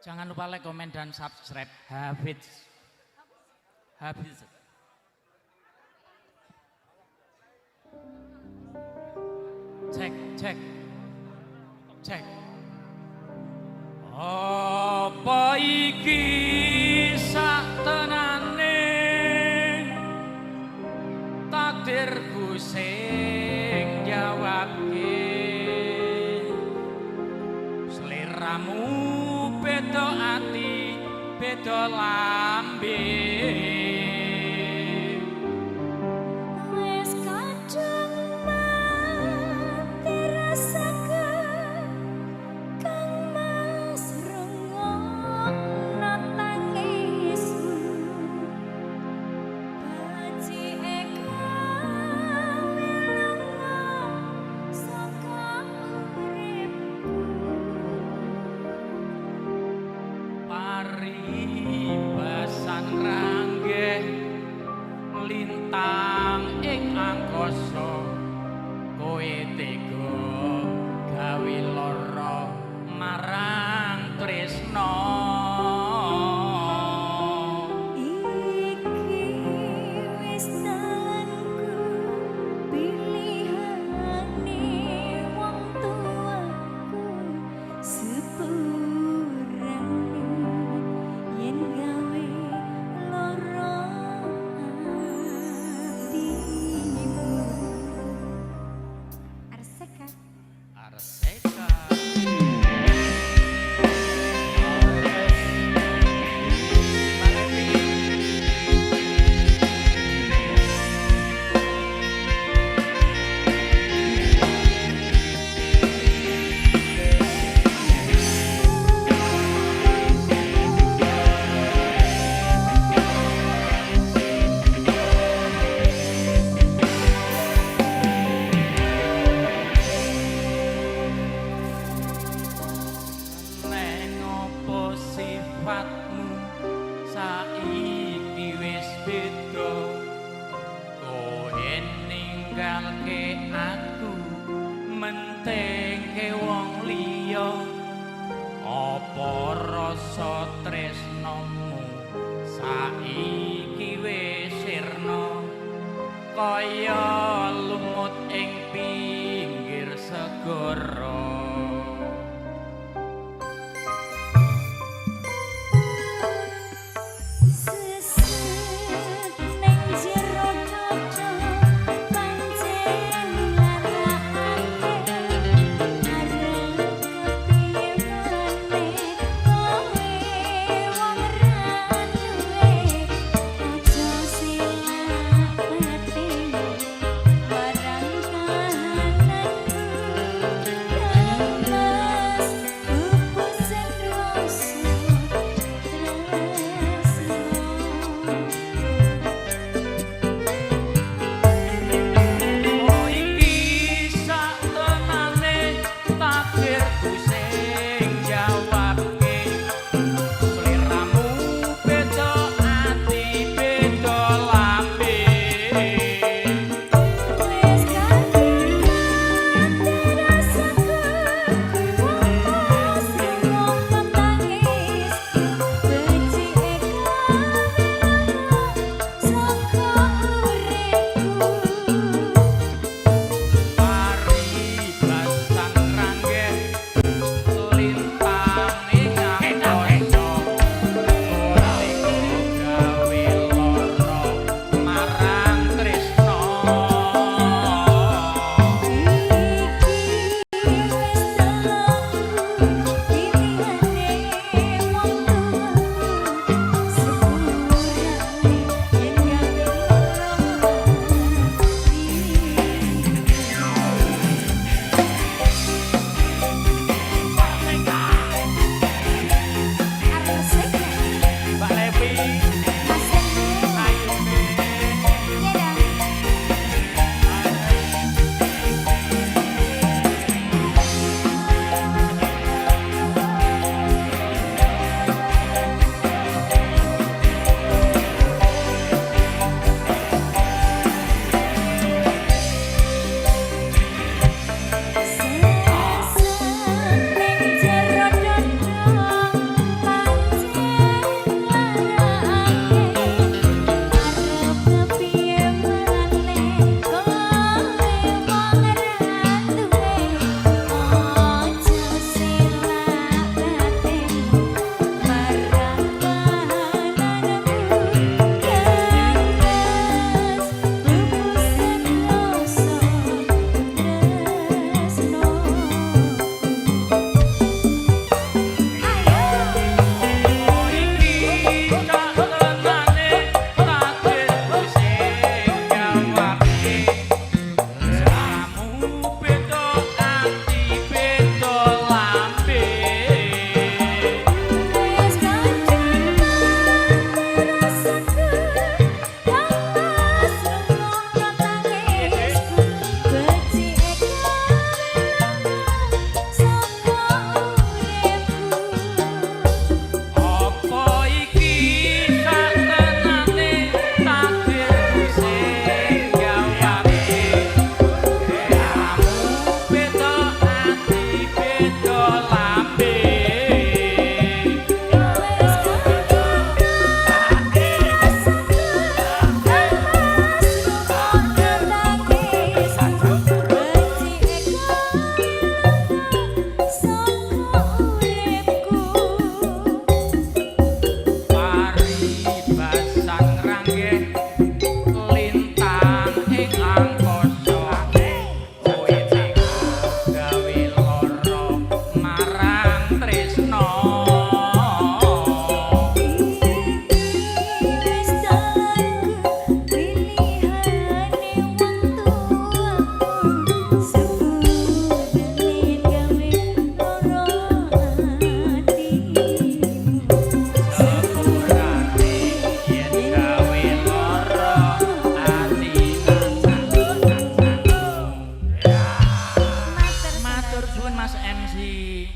Jangan lupa like, komen, dan subscribe. Hafiz. Hafiz. Cek, cek, cek. Apa iki saktenane takdirku sing jawabke seliramu beda ati beda lambe wis kadung mati rasakan kang mas rungokno tangismu baci eka wilunga saka uripku paribasan ranggeh lintang ing angkasa kowe tega gawe lara marang tresna iki wis dalanku pilihane wong tuaku sepurane yen gawe lara atimu Arseka Arseka neng opo sifatmu saiki wis beda kowe ninggalke aku mentengke wong liya apa rasa tresnamu saiki wis sirna kaya lumut ing pinggir segara Seset neng jero dada pancen larake arep kepiye maneh kowe wong ra duwe aja silap ati Mas MC.